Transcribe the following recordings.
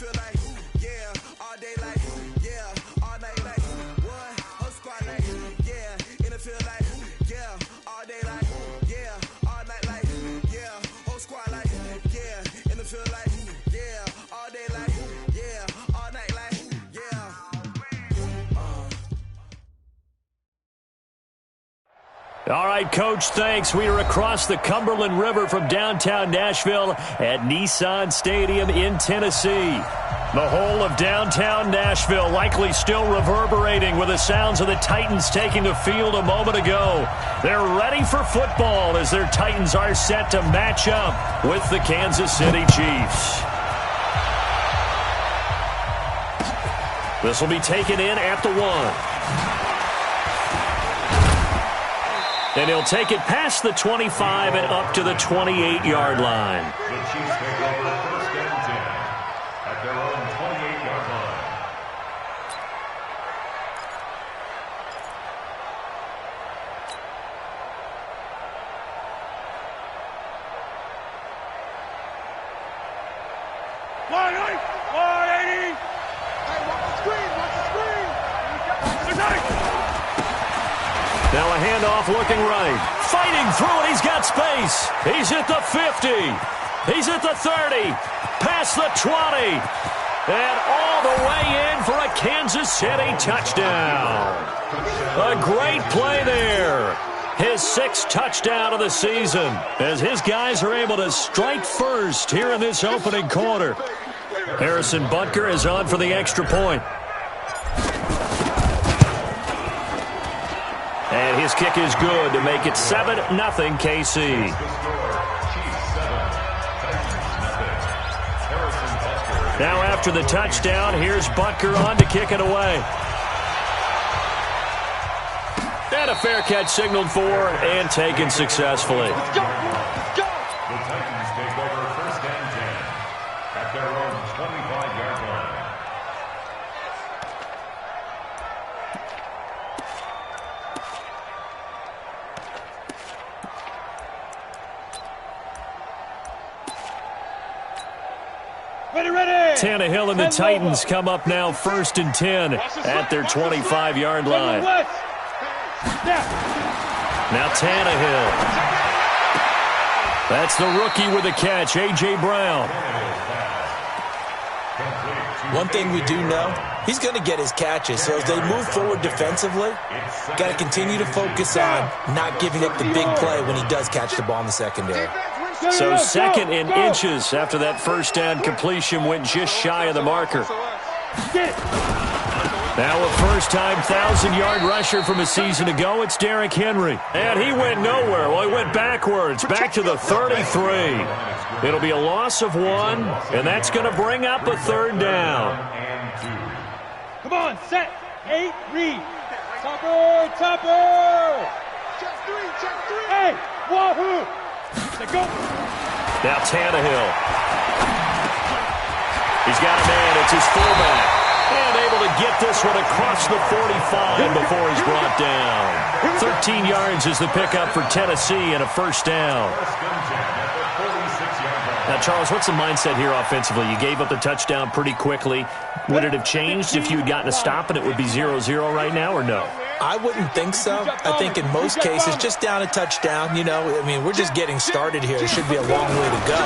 feel like, yeah, all day like, yeah, all night like, what? Whole squad like, yeah, and it feel like, yeah, all day like, yeah, all night like, yeah, whole squad like, yeah, and it feel like, yeah, all day like, yeah, all night like, yeah. All right, Coach, thanks. We are across the Cumberland River from downtown Nashville at Nissan Stadium in Tennessee. The whole of downtown Nashville likely still reverberating with the sounds of the Titans taking the field a moment ago. They're ready for football as their Titans are set to match up with the Kansas City Chiefs. This will be taken in at the 1. And he'll take it past the 25 and up to the 28-yard line. The Chiefs take over first and 10 at their own 28-yard line. Wide 80! Hey, watch the screen! Now a handoff looking right. Fighting through it. He's got space. He's at the 50. He's at the 30. Past the 20. And all the way in for a Kansas City touchdown. A great play there. His 6th touchdown of the season as his guys are able to strike first here in this opening quarter. Harrison Butker is on for the extra point. And his kick is good to make it 7-0 KC. Now after the touchdown, here's Butker on to kick it away. And a fair catch signaled for and taken successfully. The Titans take over first and 10 at their own 25-yard line. Tannehill and the Titans come up now 1st and 10 at their 25-yard line. Now Tannehill. That's the rookie with a catch, A.J. Brown. One thing we do know, he's going to get his catches. So as they move forward defensively, got to continue to focus on not giving up the big play when he does catch the ball in the secondary. So 2nd in inches after that first down completion went just shy of the marker. Now a first-time 1,000-yard rusher from a season ago, it's Derrick Henry. And he went nowhere. Well, he went backwards, back to the 33. It'll be a loss of 1, and that's going to bring up a 3rd down. Come on, set, 8, read. Topper! Check 3! Hey, wahoo! Go. Now Tannehill. He's got a man. It's his fullback. And able to get this one across the 45 before he's brought down. 13 yards is the pickup for Tennessee and a first down. Now, Charles, what's the mindset here offensively? You gave up the touchdown pretty quickly. Would it have changed if you had gotten a stop and it would be 0-0 right now, or no? I wouldn't think so. I think in most cases, just down a touchdown, you know, I mean, we're just getting started here. It should be a long way to go.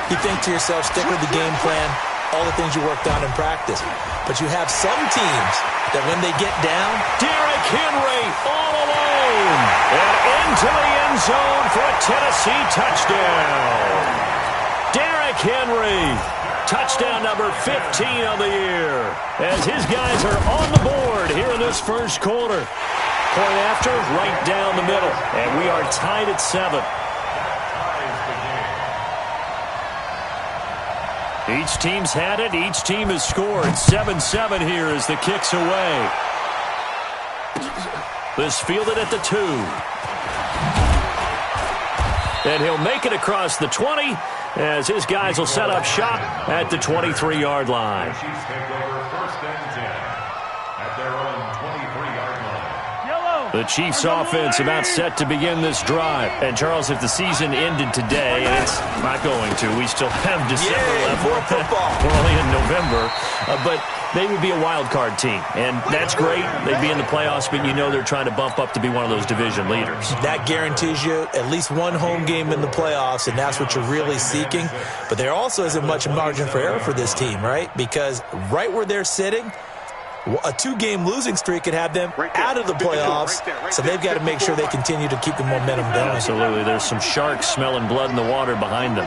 You think to yourself, stick with the game plan, all the things you worked on in practice. But you have some teams that when they get down, Derrick Henry all alone and into the end zone for a Tennessee touchdown. Derrick Henry, touchdown number 15 of the year, as his guys are on the board here in this first quarter. Point after, right down the middle, and we are tied at 7. Each team's had it. Each team has scored. 7-7 here as the kick's away. This fielded at the 2. And he'll make it across the 20 as his guys will set up shop at the 23-yard line. The Chiefs take over first and 10 at their own 23-yard line. The Chiefs offense about set to begin this drive. And, Charles, if the season ended today, and it's not going to, we still have December left. More football. We're only in November. But they would be a wild card team, and that's great. They'd be in the playoffs, but you know they're trying to bump up to be one of those division leaders. That guarantees you at least one home game in the playoffs, and that's what you're really seeking. But there also isn't much margin for error for this team, right? Because right where they're sitting, a 2-game losing streak could have them out of the playoffs, so they've got to make sure they continue to keep the momentum going. Absolutely. There's some sharks smelling blood in the water behind them.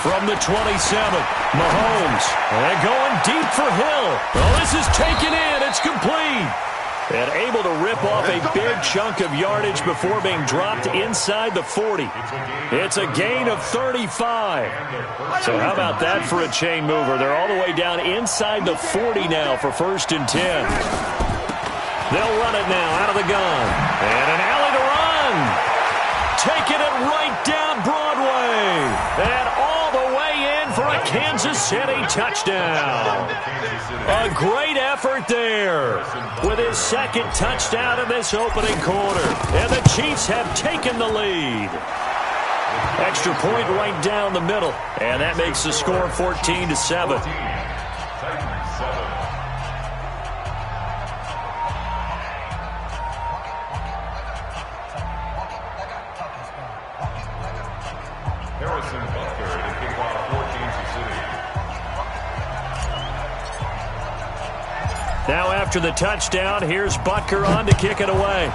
From the 27, Mahomes. And going deep for Hill. Well, this is taken in. It's complete. And able to rip off a big chunk of yardage before being dropped inside the 40. It's a gain of 35. So how about that for a chain mover? They're all the way down inside the 40 now for 1st and 10. They'll run it now out of the gun. And an alley to run. Taking it right down Broadway. And all the way in for a Kansas City touchdown. A great effort there with his 2nd touchdown in this opening quarter. And the Chiefs have taken the lead. Extra point right down the middle. And that makes the score 14-7. Now after the touchdown, here's Butker on to kick it away.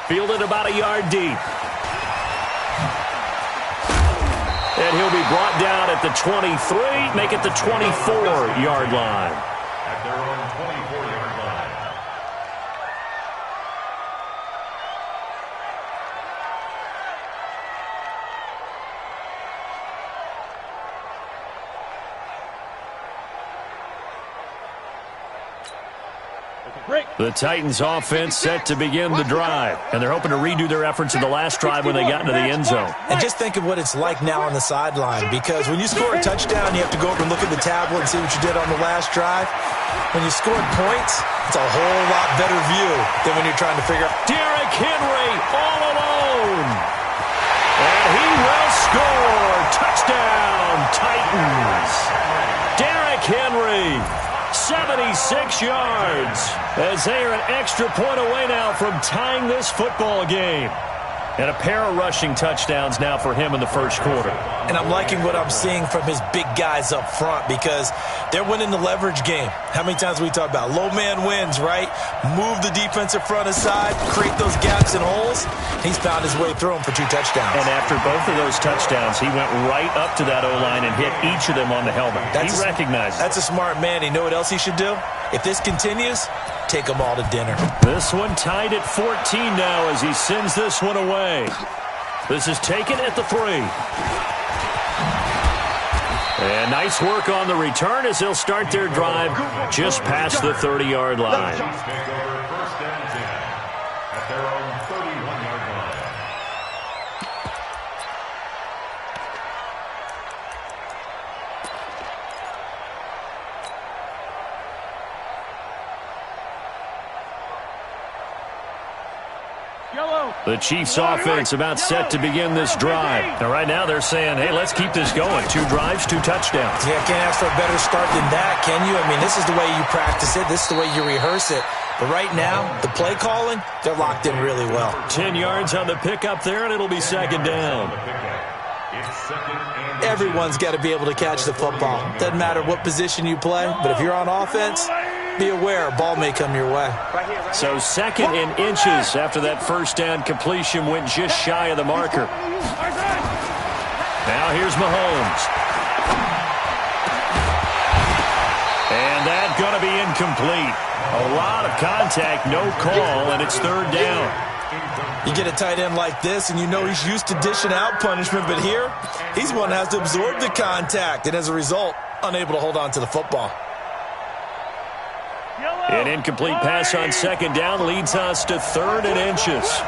Fielded about a yard deep. And he'll be brought down at the 23, make it the 24-yard line. At their own 24-yard line. The Titans offense set to begin the drive, and they're hoping to redo their efforts in the last drive when they got into the end zone. And just think of what it's like now on the sideline, because when you score a touchdown, you have to go over and look at the tablet and see what you did on the last drive. When you scored points, it's a whole lot better view than when you're trying to figure out. Derrick Henry all alone. And he will score. Touchdown, Titans. Derrick Henry. 76 yards as they are an extra point away now from tying this football game. And a pair of rushing touchdowns now for him in the first quarter. And I'm liking what I'm seeing from his big guys up front because they're winning the leverage game. How many times we talk about low man wins, right? Move the defensive front aside, create those gaps and holes. He's found his way through them for 2 touchdowns. And after both of those touchdowns, he went right up to that O-line and hit each of them on the helmet. He recognized it. That's a smart man. You know what else he should do? If this continues, take them all to dinner. This one tied at 14 now as he sends this one away. This is taken at the 3. And nice work on the return as they'll start their drive just past the 30-yard line. First and 10 at their own 31-yard line. The Chiefs offense about set to begin this drive. And right now they're saying, hey, let's keep this going. 2 drives, 2 touchdowns. Yeah, can't ask for a better start than that, can you? I mean, this is the way you practice it. This is the way you rehearse it. But right now, the play calling, they're locked in really well. 10 yards on the pickup there, and it'll be 2nd down. Everyone's got to be able to catch the football. Doesn't matter what position you play, but if you're on offense, be aware a ball may come your way. So 2nd and inches after that first down completion went just shy of the marker. Now here's Mahomes. And that's going to be incomplete. A lot of contact, no call, and it's 3rd down. You get a tight end like this, and you know he's used to dishing out punishment, but here, he's one that has to absorb the contact, and as a result, unable to hold on to the football. An incomplete pass on second down leads us to 3rd and inches.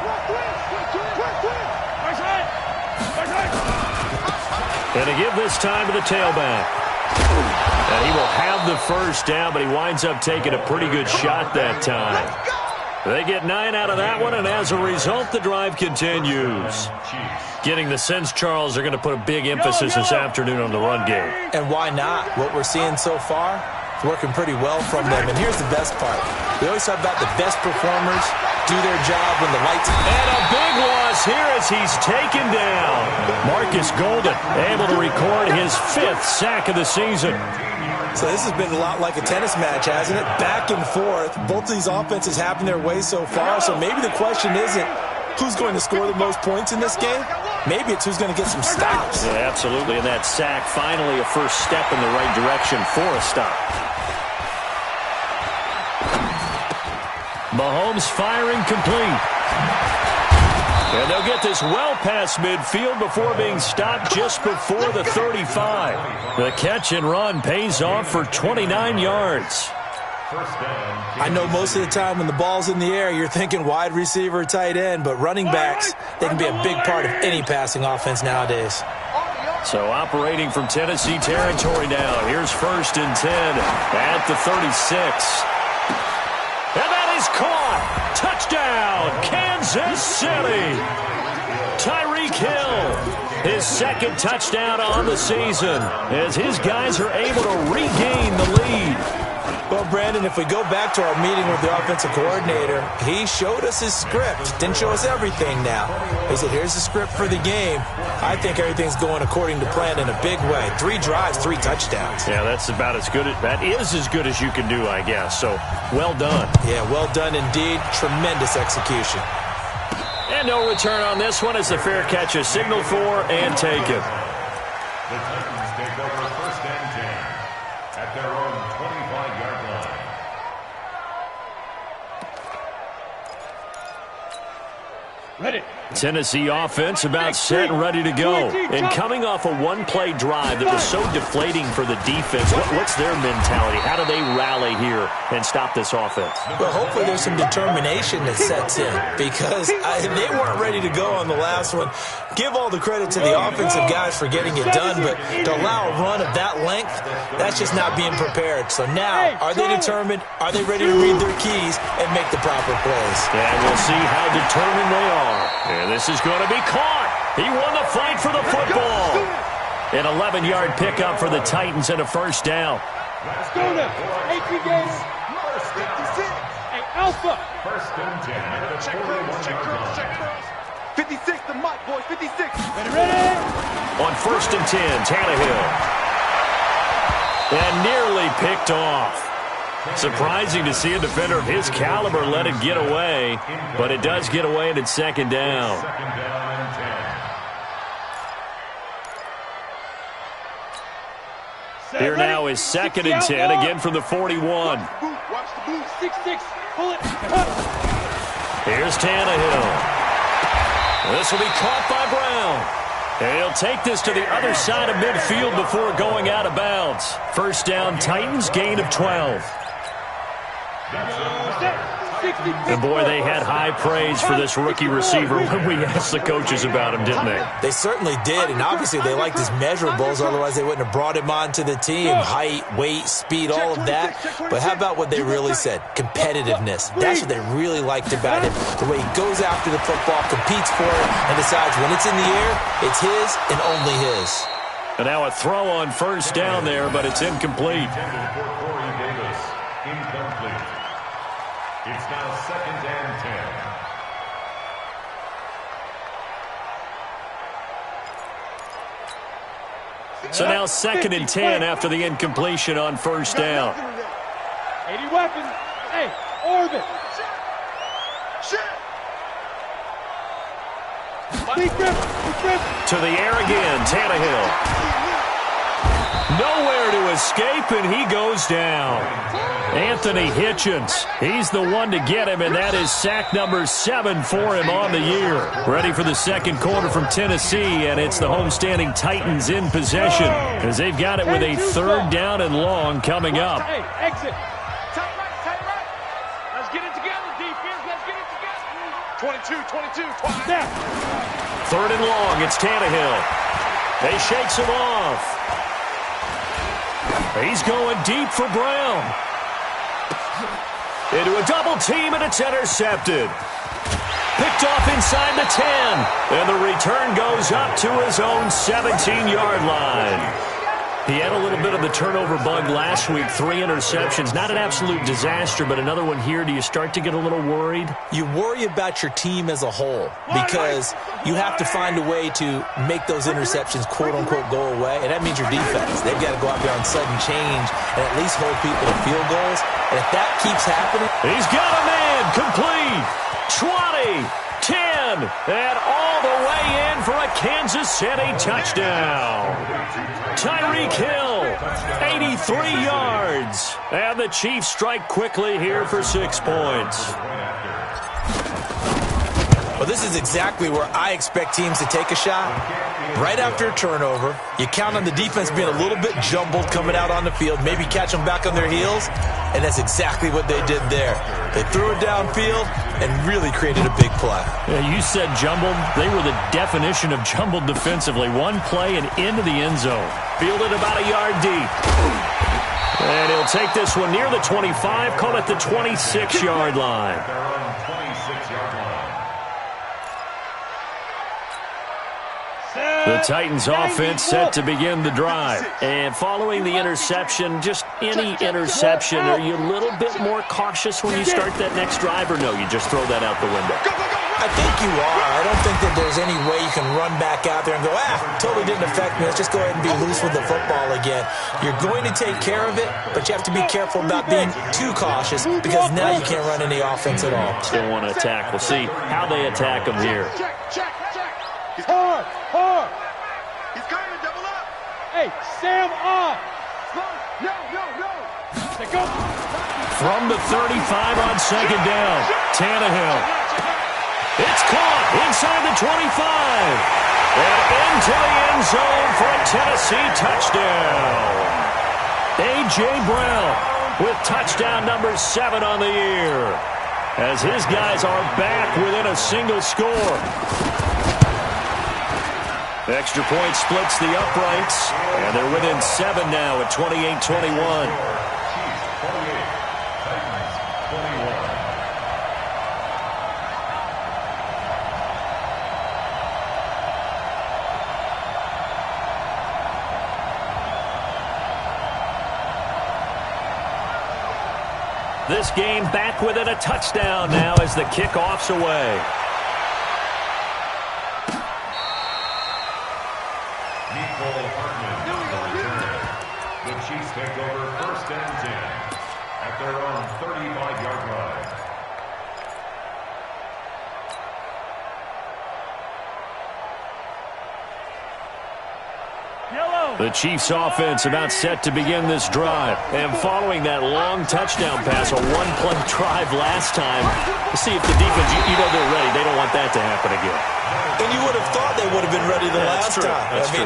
And to give this time to the tailback. And he will have the first down, but he winds up taking a pretty good shot that time. They get 9 out of that one, and as a result, the drive continues. Getting the sense, Charles, they're going to put a big emphasis this afternoon on the run game. And why not? What we're seeing so far is working pretty well from them. And here's the best part. We always talk about the best performers do their job when the lights... And a big loss here as he's taken down. Marcus Golden able to record his 5th sack of the season. So this has been a lot like a tennis match, hasn't it? Back and forth. Both of these offenses having their way so far. So maybe the question isn't who's going to score the most points in this game. Maybe it's who's going to get some stops. Yeah, absolutely. And that sack, finally a first step in the right direction for a stop. Mahomes firing complete. And they'll get this well past midfield before being stopped just before the 35. The catch and run pays off for 29 yards. I know most of the time when the ball's in the air, you're thinking wide receiver, tight end, but running backs, they can be a big part of any passing offense nowadays. So operating from Tennessee territory now. Here's 1st and 10 at the 36. And that is caught. Touchdown, Kansas City. Tyreek Hill, his 2nd touchdown on the season as his guys are able to regain the lead. Well, Brandon, if we go back to our meeting with the offensive coordinator, he showed us his script. Didn't show us everything now. He said, here's the script for the game. I think everything's going according to plan in a big way. 3 drives, 3 touchdowns. Yeah, that's about as good. That is as good as you can do, I guess. So, well done. Yeah, well done indeed. Tremendous execution. And no return on this one as the fair catch is signaled for and taken. The Titans take over 1st and 10 at their own 25-yard line. Ready. Tennessee offense about set and ready to go. And coming off a one-play drive that was so deflating for the defense, what's their mentality? How do they rally here and stop this offense? Well, hopefully there's some determination that sets in because they weren't ready to go on the last one. Give all the credit to the offensive guys for getting it done, but to allow a run of that length, that's just not being prepared. So now, are they determined? Are they ready to read their keys and make the proper plays? And we'll see how determined they are. And this is going to be caught. He won the fight for the football. An 11-yard pickup for the Titans and a 1st down. Let's go now. 18 games. Hey, Alpha. 1st and 10 at the 41-yard line. 56, the mic, boys, 56. Ready? On 1st and 10, Tannehill. And nearly picked off. Surprising to see a defender of his caliber let it get away, but it does get away and it's 2nd down. 2nd down and 10. Here now is 2nd and 10, again from the 41. Watch the boot. 6-6. Pull it. Here's Tannehill. This will be caught by Brown. And he'll take this to the other side of midfield before going out of bounds. 1st down, Titans, gain of 12. And boy, they had high praise for this rookie receiver when we asked the coaches about him, didn't they? They certainly did, and obviously they liked his measurables, otherwise they wouldn't have brought him onto the team. Height, weight, speed, all of that. But how about what they really said? Competitiveness. That's what they really liked about him. The way he goes after the football, competes for it, and decides when it's in the air, it's his and only his. And now a throw on 1st down there, but it's incomplete. Incomplete. It's now 2nd and 10. So now 2nd and 10 after the incompletion on 1st down. 80 weapons. Hey, orbit. To the air again, Tannehill. Nowhere to escape, and he goes down. Anthony Hitchens, he's the one to get him, and that is sack number 7 for him on the year. Ready for the 2nd quarter from Tennessee, and it's the homestanding Titans in possession as they've got it with a 3rd down and long coming up. Hey, exit. Let's get it together, defense. Let's get it together. 22. Snap. 3rd and long. It's Tannehill. He shakes him off. He's going deep for Brown. Into a double team, and it's intercepted. Picked off inside the 10. And the return goes up to his own 17-yard line. He had a little bit of the turnover bug last week, 3 interceptions. Not an absolute disaster, but another one here. Do you start to get a little worried? You worry about your team as a whole because you have to find a way to make those interceptions, quote-unquote, go away, and that means your defense. They've got to go out there on sudden change and at least hold people to field goals, and if that keeps happening... He's got a man, complete, 20, 10, and all the way in for a Kansas City touchdown. Tyreek Hill, 83 yards. And the Chiefs strike quickly here for 6 points. Well, this is exactly where I expect teams to take a shot. Right after a turnover, you count on the defense being a little bit jumbled coming out on the field, maybe catch them back on their heels, and that's exactly what they did there. They threw it downfield and really created a big play. Yeah, you said jumbled. They were the definition of jumbled defensively. One play and into the end zone. Fielded about a yard deep. And he'll take this one near the 25, call it the 26-yard line. Their own 26-yard line. The Titans offense set to begin the drive. And following the interception, just any interception, are you a little bit more cautious when you start that next drive, or no, you just throw that out the window? I think you are. I don't think that there's any way you can run back out there and go, totally didn't affect me. Let's just go ahead and be loose with the football again. You're going to take care of it, but you have to be careful about being too cautious because now you can't run any offense at all. Still want to attack. We'll see how they attack them here. Check. Hard. He's coming, double up. Hey, Sam off. No. They go. From the 35 on 2nd down, Tannehill. It's caught inside the 25. And into the end zone for a Tennessee touchdown. A.J. Brown with touchdown number 7 on the year, as his guys are back within a single score. Extra point splits the uprights, and they're within 7 now at 28-21. Chiefs 28, Titans 21. This game back within a touchdown now as the kickoff's away. The Chiefs take over 1st and 10 at their own 35-yard line. The Chiefs offense about set to begin this drive. And following that long touchdown pass, a one-play drive last time, to see if the defense, you know they're ready. They don't want that to happen again. And you would have thought they would have been ready the last time.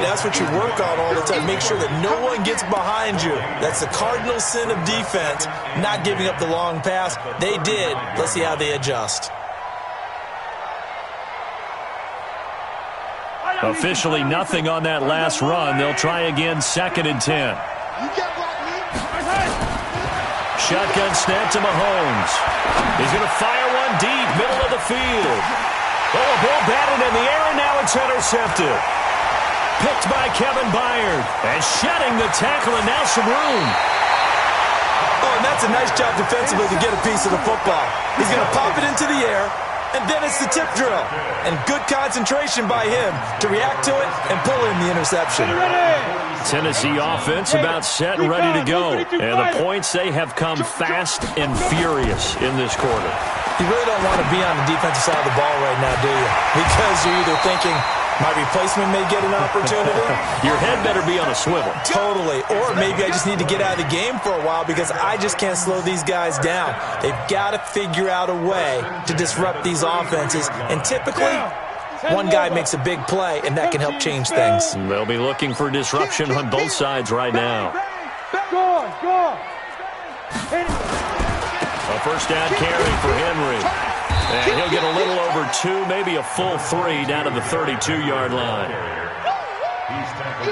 That's what you work on all the time. Make sure that no one gets behind you. That's the cardinal sin of defense, not giving up the long pass. They did. Let's see how they adjust. Officially nothing on that last run. They'll try again 2nd and 10. Shotgun snap to Mahomes. He's going to fire one deep, middle of the field. Oh, a ball batted in the air, and now it's intercepted. Picked by Kevin Byard. And shedding the tackle, and now some room. Oh, and that's a nice job defensively to get a piece of the football. He's going to pop it into the air, and then it's the tip drill. And good concentration by him to react to it and pull in the interception. Tennessee offense about set and ready to go. And the points, they have come fast and furious in this quarter. You really don't want to be on the defensive side of the ball right now, do you? Because you're either thinking, my replacement may get an opportunity. Your head better be on a swivel. Totally. Or maybe I just need to get out of the game for a while because I just can't slow these guys down. They've got to figure out a way to disrupt these offenses. And typically, one guy makes a big play, and that can help change things. They'll be looking for disruption on both sides right now. Go on. A first down carry for Henry. And he'll get a little over 2, maybe a full 3 down to the 32-yard line.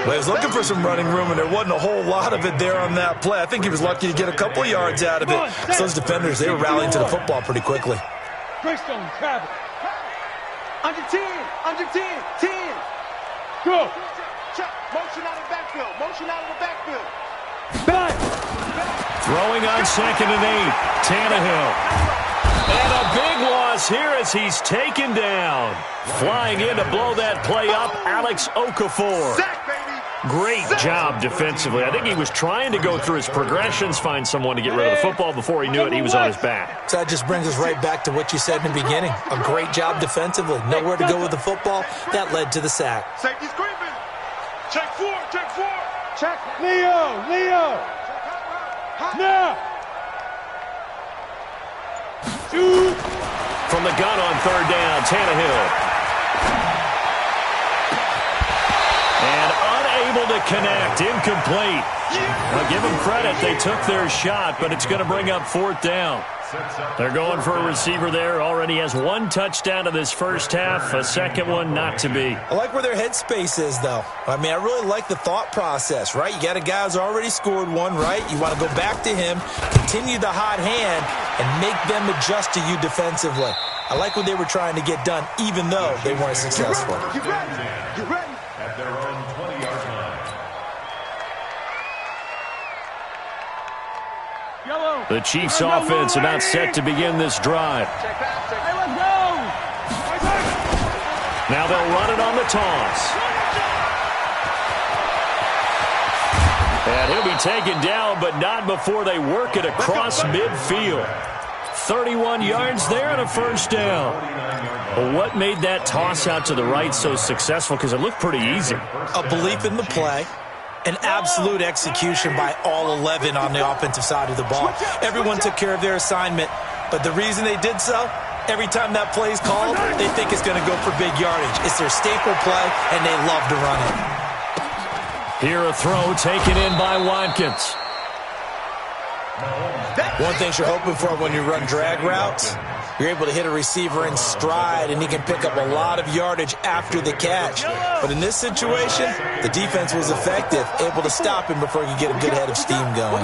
Well, he was looking for some running room, and there wasn't a whole lot of it there on that play. I think he was lucky to get a couple yards out of it. So those defenders, they were rallying to the football pretty quickly. Greystone, travel. Under 10, under 10, 10. Go. Check. Motion out of the backfield. Motion out of the backfield. Back. Throwing on 2nd and 8. Tannehill. And a big loss here as he's taken down. Flying in to blow that play up, Alex Okafor. Sack, baby. Great job defensively. I think he was trying to go through his progressions, find someone to get rid of the football. Before he knew it, he was on his back. So that just brings us right back to what you said in the beginning. A great job defensively. Nowhere to go with the football. That led to the sack. Safety's creeping. Check 4, check 4. Check. Leo. Now. Shoot. From the gun on 3rd down, Tannehill. And unable to connect, incomplete. I'll give them credit. They took their shot, but it's going to bring up 4th down. They're going for a receiver there. Already has 1 touchdown in this first half. A second one not to be. I like where their headspace is, though. I mean, I really like the thought process, right? You got a guy who's already scored 1, right? You want to go back to him, continue the hot hand, and make them adjust to you defensively. I like what they were trying to get done, even though they weren't successful. Get ready. Get ready. At their own 20-yard line. The Chiefs' offense about set to begin this drive. Hey, let's go. Now they'll run it on the toss. And he'll be taken down, but not before they work it across midfield. 31 yards there and a first down. Well, what made that toss out to the right so successful? Because it looked pretty easy. A belief in the play. An absolute execution by all 11 on the offensive side of the ball. Everyone took care of their assignment, but the reason they did so, every time that play is called, they think it's going to go for big yardage. It's their staple play, and they love to run it. Here a throw taken in by Watkins. One thing you're hoping for when you run drag routes, you're able to hit a receiver in stride, and he can pick up a lot of yardage after the catch. But in this situation, the defense was effective, able to stop him before he could get a good head of steam going.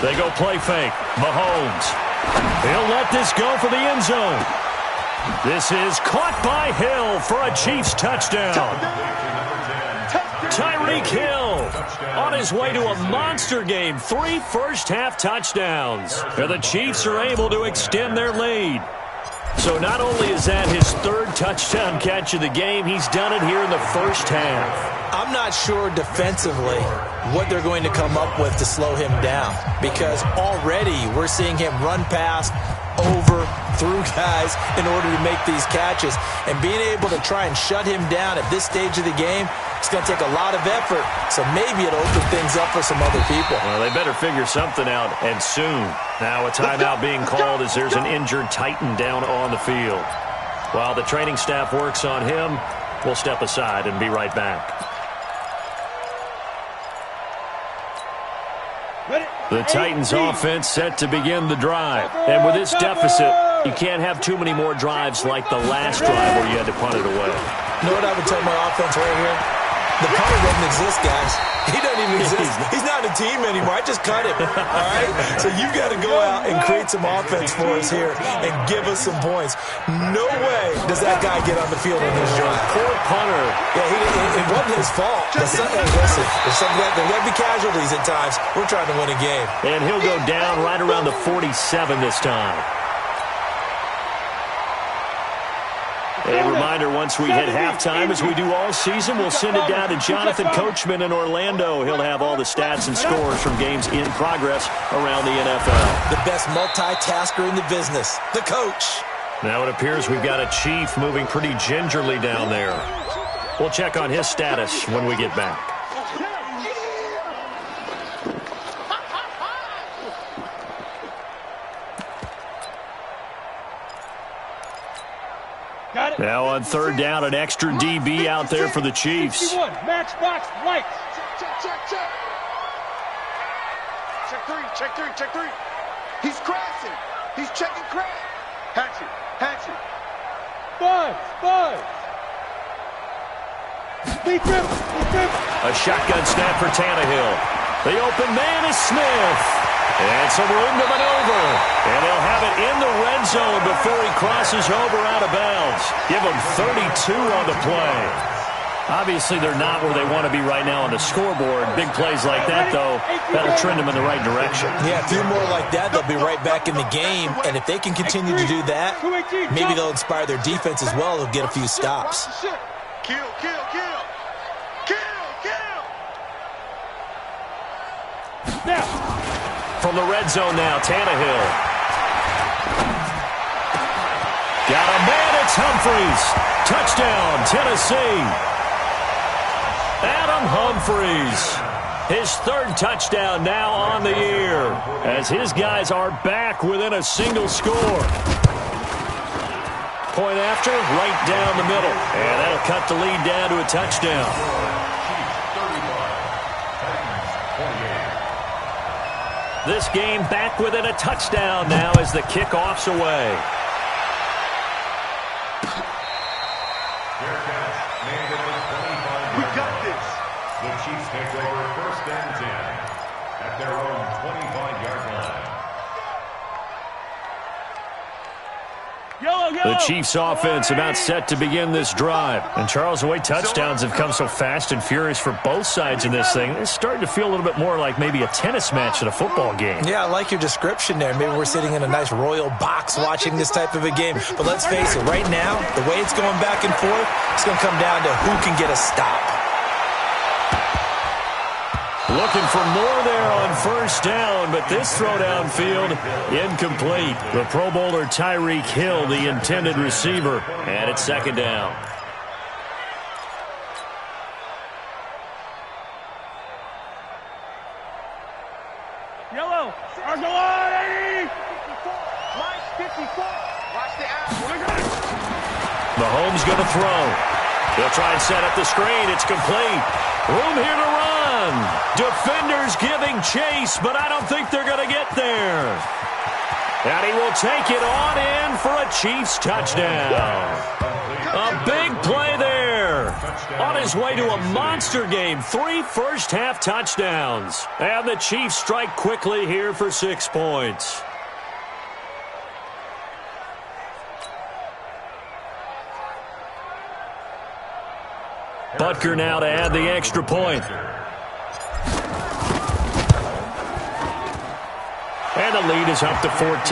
They go play fake. Mahomes. He'll let this go for the end zone. This is caught by Hill for a Chiefs touchdown. Tyreek Hill on his way to a monster game. 3 first-half touchdowns. And the Chiefs are able to extend their lead. So not only is that his 3rd touchdown catch of the game, he's done it here in the first half. I'm not sure defensively what they're going to come up with to slow him down, because already we're seeing him run past, over, through guys in order to make these catches. And being able to try and shut him down at this stage of the game, it's going to take a lot of effort. So maybe it'll open things up for some other people. Well, they better figure something out, and soon. Now a timeout being called as there's an injured Titan down on the field. While the training staff works on him, we'll step aside and be right back. The Titans offense set to begin the drive. And with this deficit, you can't have too many more drives like the last drive where you had to punt it away. You know what I would tell my offense right here? The punter doesn't exist, guys. He doesn't even exist. He's not a team anymore. I just cut him. All right? So you've got to go out and create some offense for us here and give us some points. No way does that guy get on the field in this drive. Poor punter. Yeah, it wasn't his fault. Listen, there's got to be casualties at times. We're trying to win a game. And he'll go down right around the 47 this time. A reminder, once we hit halftime, as we do all season, we'll send it down to Jonathan Coachman in Orlando. He'll have all the stats and scores from games in progress around the NFL. The best multitasker in the business, the coach. Now it appears we've got a Chief moving pretty gingerly down there. We'll check on his status when we get back. Now on 3rd down, an extra DB out there for the Chiefs. Matchbox right. Check 3, check 3, check 3. He's crashing. He's checking crash. Hatchet. Hatchet. Five. Lead him. A shotgun snap for Tannehill. The open man is Smith. And some room to maneuver. And he'll have it in the red zone before he crosses over out of bounds. Give him 32 on the play. Obviously, they're not where they want to be right now on the scoreboard. Big plays like that, though, that'll trend them in the right direction. Yeah, a few more like that, they'll be right back in the game. And if they can continue to do that, maybe they'll inspire their defense as well. They'll get a few stops. Kill. Now. From the red zone now, Tannehill. Got a man, it's Humphries. Touchdown, Tennessee. Adam Humphries, his third touchdown now on the year, as his guys are back within a single score. Point after, right down the middle, and that'll cut the lead down to a touchdown. This game back within a touchdown now as the kickoff's away. We got this. The Chiefs take over first and 10 at their own 25-yard line. The Chiefs offense about set to begin this drive. And Charles, the way touchdowns have come so fast and furious for both sides in this thing, it's starting to feel a little bit more like maybe a tennis match at a football game. Yeah, I like your description there. Maybe we're sitting in a nice royal box watching this type of a game. But let's face it, right now, the way it's going back and forth, it's going to come down to who can get a stop. Looking for more there on first down, but this throw downfield, incomplete. The Pro Bowler Tyreek Hill, the intended receiver, and it's second down. Yellow. Argolani. Line 54. Watch the out. Mahomes going to throw. He'll try and set up the screen. It's complete. Room here to run. Defenders giving chase, but I don't think they're going to get there. And he will take it on in for a Chiefs touchdown. A big play there. On his way to a monster game. 3 first-half touchdowns. And the Chiefs strike quickly here for 6 points. Butker now to add the extra point. And the lead is up to 14. Makes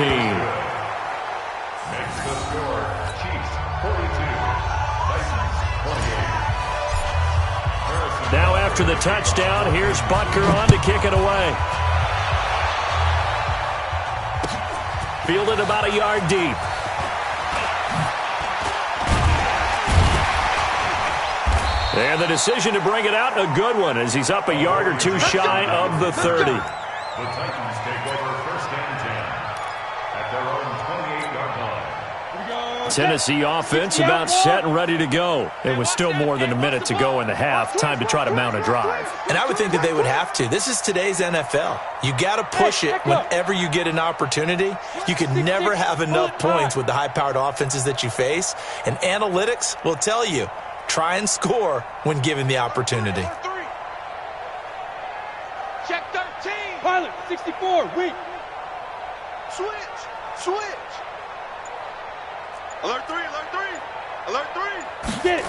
the score Chiefs 42, Titans 28. Now after the touchdown, here's Butker on to kick it away. Fielded about a yard deep. And the decision to bring it out, a good one, as he's up a yard or two shy of the 30. The Titans take over first and 10 at their own 28-yard line. Tennessee offense about set and ready to go. It was still more than a minute to go in the half. Time to try to mount a drive. And I would think that they would have to. This is today's NFL. You got to push it whenever you get an opportunity. You can never have enough points with the high-powered offenses that you face. And analytics will tell you, try and score when given the opportunity. Check 13. Pilot, 64, weak. Switch. Alert 3. Get it.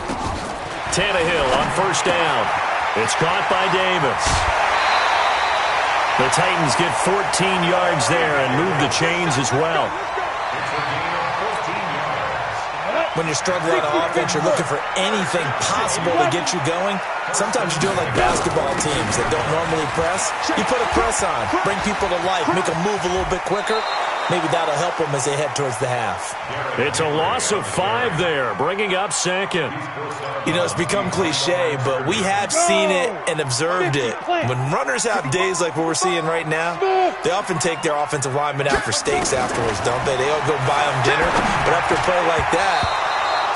Tannehill on first down. It's caught by Davis. The Titans get 14 yards there and move the chains as well. When you're struggling on offense, you're looking for anything possible to get you going. Sometimes you do it like basketball teams that don't normally press. You put a press on, bring people to life, make them move a little bit quicker. Maybe that'll help them as they head towards the half. It's a loss of 5 there, bringing up second. You know, it's become cliche, but we have seen it and observed it. When runners have days like what we're seeing right now, they often take their offensive linemen out for steaks afterwards, don't they? They all go buy them dinner. But after a play like that,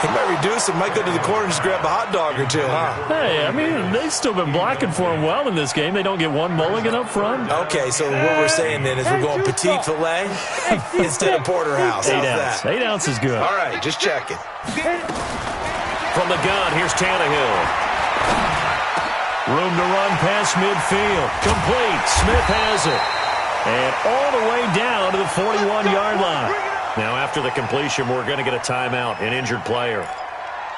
He might reduce it, might go to the corner and just grab a hot dog or two, huh? Hey, I mean, they've still been blocking for him well in this game. They don't get one mulligan up front. Okay, so what we're saying then is we're going petite filet instead of porterhouse. 8 ounce. 8 ounce is good. All right, just checking. From the gun, here's Tannehill. Room to run past midfield. Complete. Smith has it. And all the way down to the 41-yard line. Now, after the completion, we're going to get a timeout, an injured player.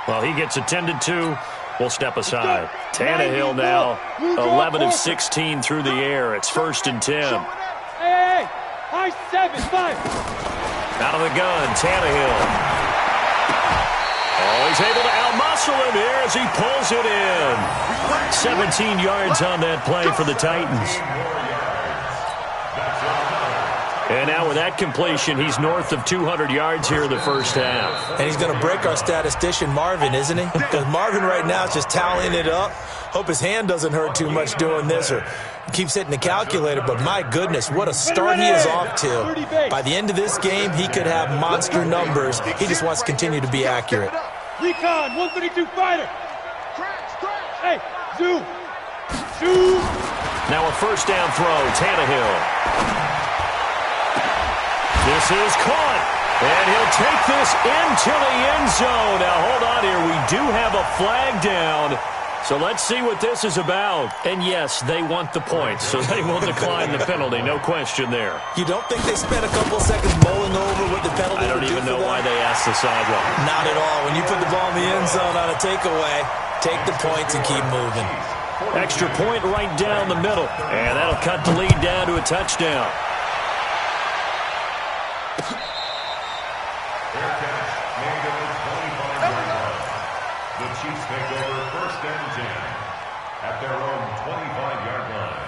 Well, he gets attended to. We'll step aside. Tannehill now, 11 of 16 through the air. It's 1st and 10. Hey, high 7, 5. Out of the gun, Tannehill. Oh, he's able to outmuscle him here as he pulls it in. 17 yards on that play for the Titans. And now with that completion, he's north of 200 yards here in the first half. And he's going to break our statistician Marvin, isn't he? Because Marvin right now is just tallying it up. Hope his hand doesn't hurt too much doing this or keeps hitting the calculator. But my goodness, what a start he is off to. By the end of this game, he could have monster numbers. He just wants to continue to be accurate. Recon, 132 fighter. Hey, zoom. Zoom. Now a first down throw, Tannehill. This is caught, and he'll take this into the end zone. Now, hold on here. We do have a flag down, so let's see what this is about. And, yes, they want the points, so they will decline the penalty. No question there. You don't think they spent a couple seconds mulling over what the penalty I don't even know why they asked the sideline. Not at all. When you put the ball in the end zone on a takeaway, take the points and keep moving. Extra point right down the middle, and that'll cut the lead down to a touchdown. The Chiefs take over 1st and 10 at their own 25-yard line.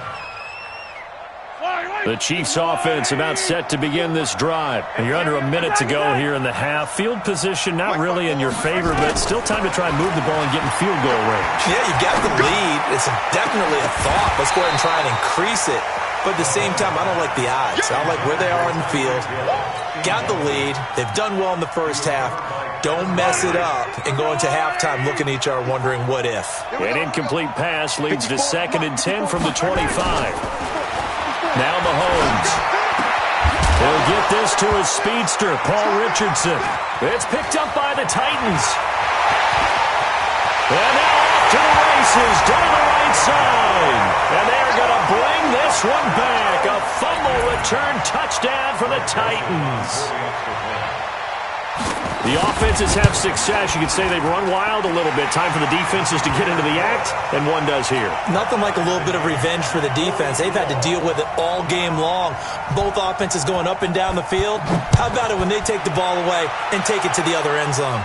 The Chiefs offense about set to begin this drive. And you're under a minute to go here in the half. Field position not really in your favor, but still time to try and move the ball and get in field goal range. Yeah, you got the lead. It's definitely a thought. Let's go ahead and try and increase it. But at the same time, I don't like the odds. I don't like where they are on the field. Got the lead. They've done well in the first half. Don't mess it up and go into halftime looking at each other wondering what if. An incomplete pass leads to 2nd and 10 from the 25. Now Mahomes. He'll get this to his speedster, Paul Richardson. It's picked up by the Titans. And now off to the races, down the right side. And they're going to bring this one back. A fumble return touchdown for the Titans. The offenses have success. You could say they've run wild a little bit. Time for the defenses to get into the act, and one does here. Nothing like a little bit of revenge for the defense. They've had to deal with it all game long. Both offenses going up and down the field. How about it when they take the ball away and take it to the other end zone?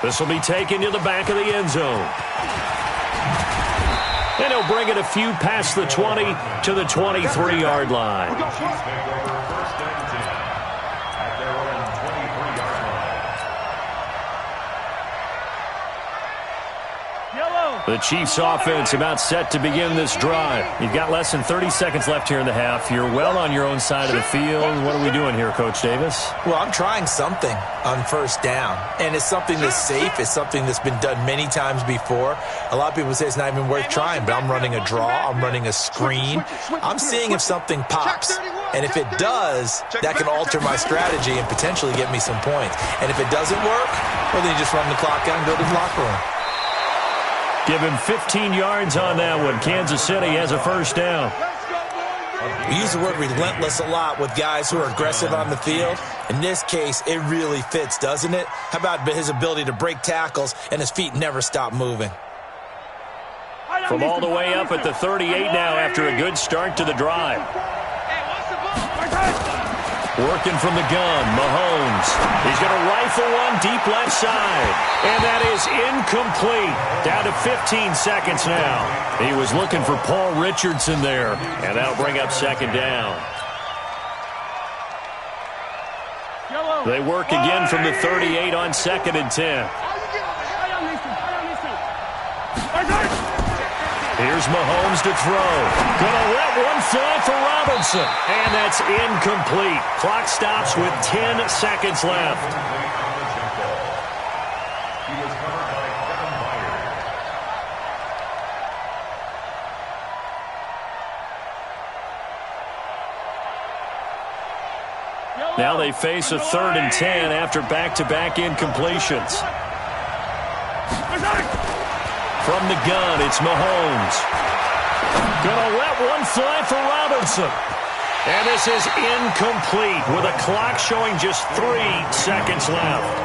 This will be taken to the back of the end zone. And he'll bring it a few past the 20 to the 23-yard line. The Chiefs offense about set to begin this drive. You've got less than 30 seconds left here in the half. You're well on your own side of the field. What are we doing here, Coach Davis? Well, I'm trying something on first down, and it's something that's safe. It's something that's been done many times before. A lot of people say it's not even worth trying, but I'm running a draw. I'm running a screen. I'm seeing if something pops. And if it does, that can alter my strategy and potentially get me some points. And if it doesn't work, well, then you just run the clock out and go to the locker room. Give him 15 yards on that one. Kansas City has a first down. We use the word relentless a lot with guys who are aggressive on the field. In this case, it really fits, doesn't it? How about his ability to break tackles and his feet never stop moving? From all the way up at the 38 now after a good start to the drive. Working from the gun, Mahomes. He's going to rifle one deep left side. And that is incomplete. Down to 15 seconds now. He was looking for Paul Richardson there. And that'll bring up 2nd down. They work again from the 38 on 2nd and 10. Here's Mahomes to throw. Gonna let one fly for Robinson. And that's incomplete. Clock stops with 10 seconds left. Now they face a 3rd and 10 after back-to-back incompletions. From the gun, it's Mahomes. Gonna let one fly for Robinson. And this is incomplete with a clock showing just 3 seconds left.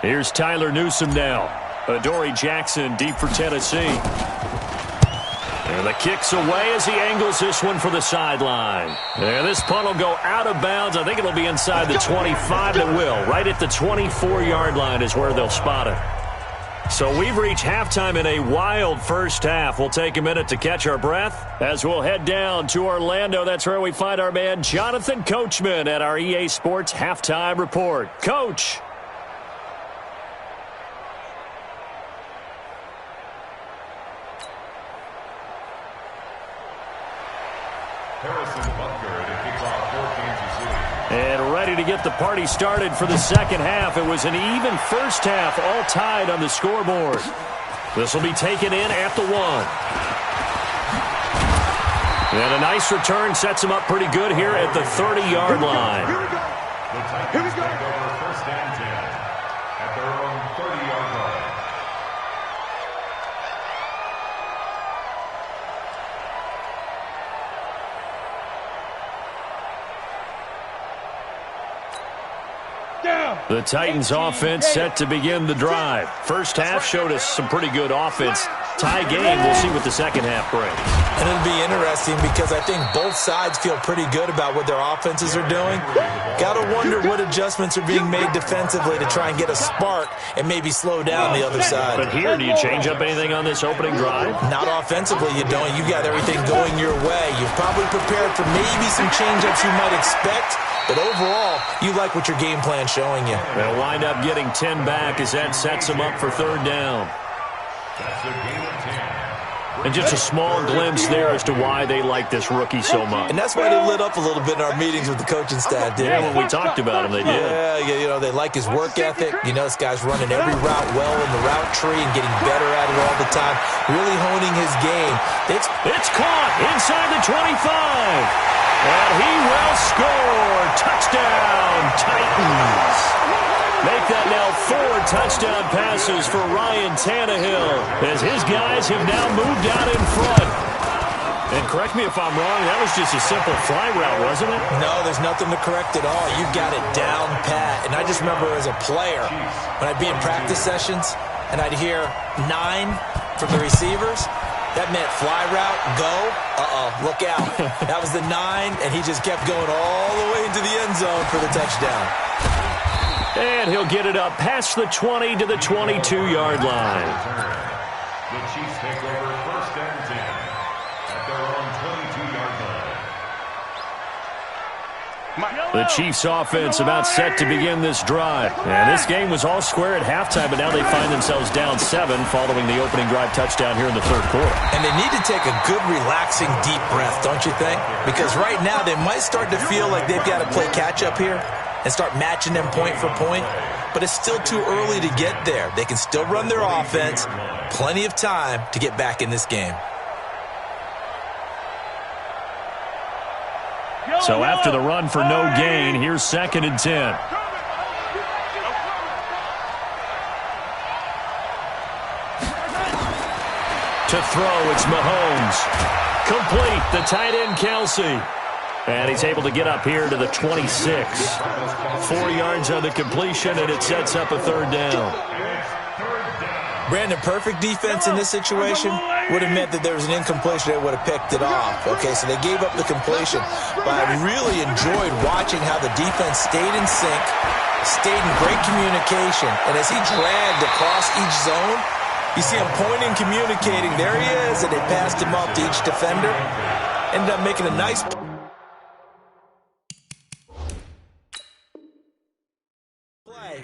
Here's Tyler Newsome now. Adoree Jackson deep for Tennessee. And the kick's away as he angles this one for the sideline. And this punt will go out of bounds. I think it'll be inside the 25. It will. Right at the 24-yard line is where they'll spot it. So we've reached halftime in a wild first half. We'll take a minute to catch our breath as we'll head down to Orlando. That's where we find our man Jonathan Coachman at our EA Sports Halftime Report. Coach. And ready to get the party started for the second half. It was an even first half, all tied on the scoreboard. This will be taken in at the 1. And a nice return sets him up pretty good here at the 30-yard line. The Titans take over 1st and 10 at their own 30-yard line. The Titans offense set to begin the drive. First half showed us some pretty good offense. Tie game, we'll see what the second half brings. And it'll be interesting because I think both sides feel pretty good about what their offenses are doing. Got to wonder what adjustments are being made defensively to try and get a spark and maybe slow down the other side. But here, do you change up anything on this opening drive? Not offensively, you don't. You got everything going your way. You've probably prepared for maybe some change-ups you might expect. But overall, you like what your game plan's showing you. They'll wind up getting 10 back as that sets them up for 3rd down. That's a gain of 10. And just a small glimpse there as to why they like this rookie so much. And that's why they lit up a little bit in our meetings with the coaching staff, didn't they? When we talked about him, they did. Yeah, you know, they like his work ethic. You know, this guy's running every route well in the route tree and getting better at it all the time, really honing his game. It's caught inside the 25. And he will score. Touchdown, Titans. Make that now 4 touchdown passes for Ryan Tannehill as his guys have now moved out in front. And correct me if I'm wrong, that was just a simple fly route, wasn't it? No, there's nothing to correct at all. You got it down pat. And I just remember as a player, when I'd be in practice sessions and I'd hear 9 from the receivers, that meant fly route, go, look out. That was the 9, and he just kept going all the way into the end zone for the touchdown. And he'll get it up past the 20 to the 22-yard line. The Chiefs take over 1st and 10 at their own 22-yard line. The Chiefs offense about set to begin this drive. And this game was all square at halftime, but now they find themselves down 7 following the opening drive touchdown here in the 3rd quarter. And they need to take a good, relaxing, deep breath, don't you think? Because right now they might start to feel like they've got to play catch-up here and start matching them point for point. But it's still too early to get there. They can still run their offense. Plenty of time to get back in this game. So after the run for no gain, here's 2nd and 10. To throw, it's Mahomes. Complete, the tight end Kelsey. And he's able to get up here to the 26. 4 yards on the completion, and it sets up a 3rd down. Brandon, perfect defense in this situation would have meant that there was an incompletion. They would have picked it off. Okay, so they gave up the completion. But I really enjoyed watching how the defense stayed in sync, stayed in great communication. And as he dragged across each zone, you see him pointing, communicating. There he is, and they passed him off to each defender. Ended up making a nice play,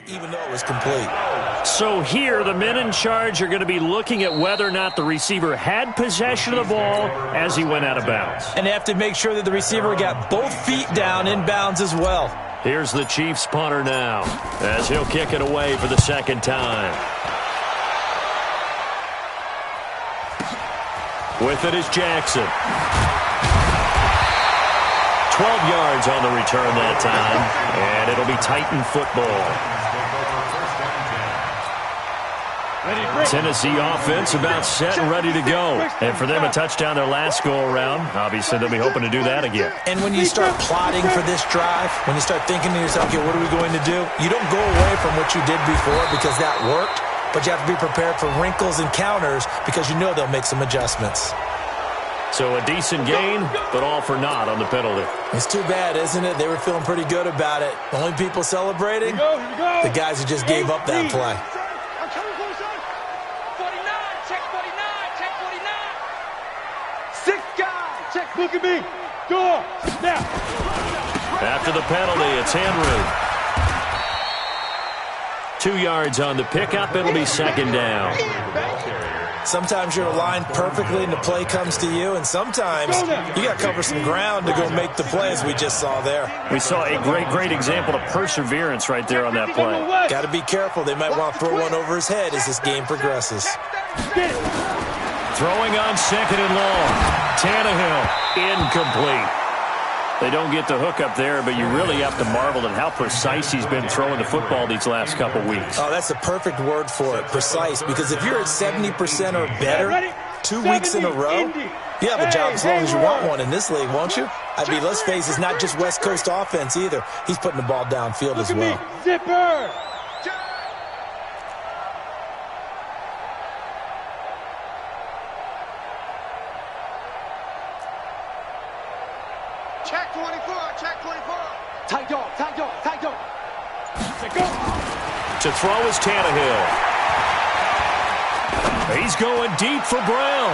even though it was complete. So here, the men in charge are going to be looking at whether or not the receiver had possession of the ball as he went out of bounds. And they have to make sure that the receiver got both feet down in bounds as well. Here's the Chiefs punter now, as he'll kick it away for the second time. With it is Jackson. 12 yards on the return that time, and it'll be Titan football. Tennessee offense about set and ready to go. And for them, a touchdown their last go-around. Obviously, they'll be hoping to do that again. And when you start plotting for this drive, when you start thinking to yourself, okay, what are we going to do? You don't go away from what you did before because that worked, but you have to be prepared for wrinkles and counters because you know they'll make some adjustments. So a decent gain, but all for naught on the penalty. It's too bad, isn't it? They were feeling pretty good about it. The only people celebrating, the guys who just gave up that play. Look at me. Go. Now. After the penalty, it's Henry. 2 yards on the pickup. It'll be second down. Sometimes you're aligned perfectly and the play comes to you, and sometimes you got to cover some ground to go make the play, as we just saw there. We saw a great example of perseverance right there on that play. Got to be careful. They might want to throw one over his head as this game progresses. Throwing on second and long. Tannehill, incomplete. They don't get the hook up there, but you really have to marvel at how precise he's been throwing the football these last couple weeks. Oh, that's a perfect word for it, precise, because if you're at 70% or better 2 weeks in a row, you have a job as long as you want one in this league, won't you? I mean, let's face it, it's not just West Coast offense either. He's putting the ball downfield as well. Zipper. Check 24, check 24. Tight dog. To throw is Tannehill. He's going deep for Brown.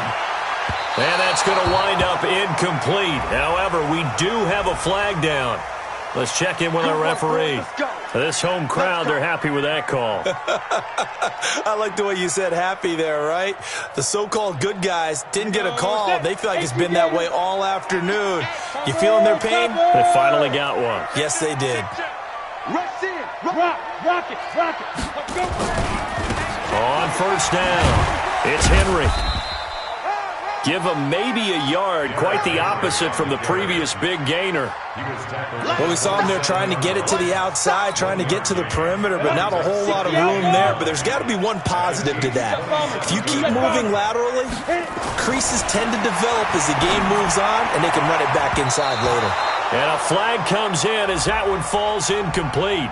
And that's going to wind up incomplete. However, we do have a flag down. Let's check in with our referee. This home crowd, they're happy with that call. I like the way you said happy there, right? The so-called good guys didn't get a call. They feel like it's been that way all afternoon. You feeling their pain? They finally got one. Yes, they did. Rush in. Rock it. Let's go. On first down, it's Henry. Give him maybe a yard, quite the opposite from the previous big gainer. Well, we saw him there trying to get it to the outside, trying to get to the perimeter, but not a whole lot of room there. But there's got to be one positive to that. If you keep moving laterally, creases tend to develop as the game moves on, and they can run it back inside later. And a flag comes in as that one falls incomplete.